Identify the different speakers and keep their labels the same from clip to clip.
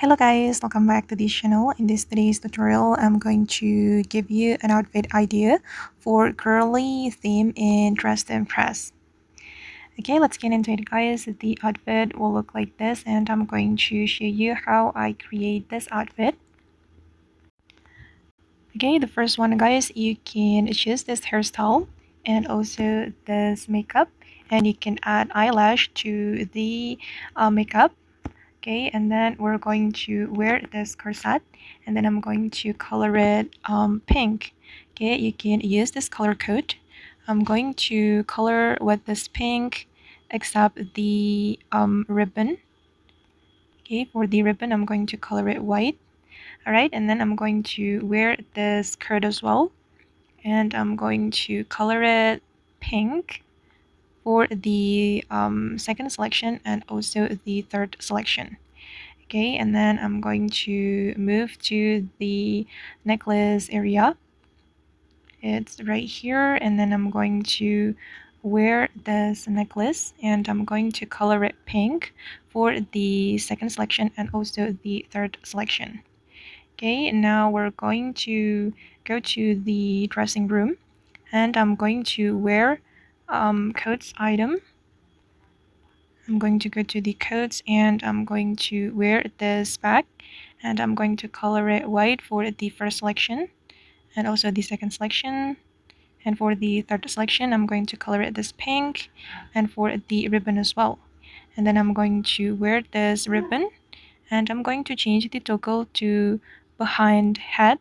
Speaker 1: Hello guys, welcome back to this channel. In today's tutorial, I'm going to give you an outfit idea for girly theme in Dress to Impress. Okay, let's get into it guys. The outfit will look like this and I'm going to show you how I create this outfit. Okay, the first one guys, you can choose this hairstyle and also this makeup, and you can add eyelash to the makeup. Okay, and then we're going to wear this corset, and then I'm going to color it pink. Okay, you can use this color code. I'm going to color with this pink except the ribbon. Okay, for the ribbon I'm going to color it white. Alright, and then I'm going to wear this skirt as well, and I'm going to color it pink for the second selection and also the third selection. Okay, and then I'm going to move to the necklace area. It's right here, and then I'm going to wear this necklace and I'm going to color it pink for the second selection and also the third selection. Okay, now we're going to go to the dressing room and I'm going to wear coats item. I'm going to go to the coats and I'm going to wear this bag, and I'm going to color it white for the first selection and also the second selection, and for the third selection I'm going to color it this pink, and for the ribbon as well. And then I'm going to wear this ribbon and I'm going to change the toggle to behind head.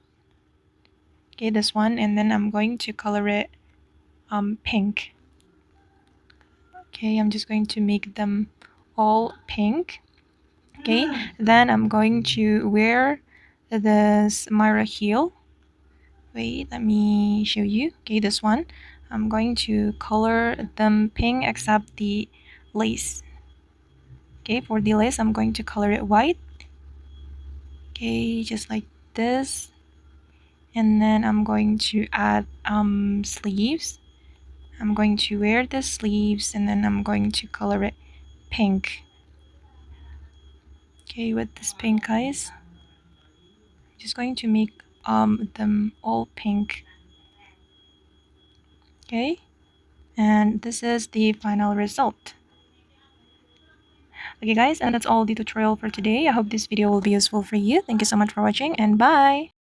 Speaker 1: Okay, this one, and then I'm going to color it pink. Okay, I'm just going to make them all pink. Okay, then I'm going to wear this Myra heel. Wait, let me show you. Okay, this one, I'm going to color them pink except the lace. Okay, for the lace I'm going to color it white. Okay, just like this. And then I'm going to add sleeves. I'm going to wear the sleeves and then I'm going to color it pink. Okay, with this pink guys, I'm just going to make them all pink. Okay, and this is the final result. Okay guys, and that's all the tutorial for today. I hope this video will be useful for you. Thank you so much for watching and bye.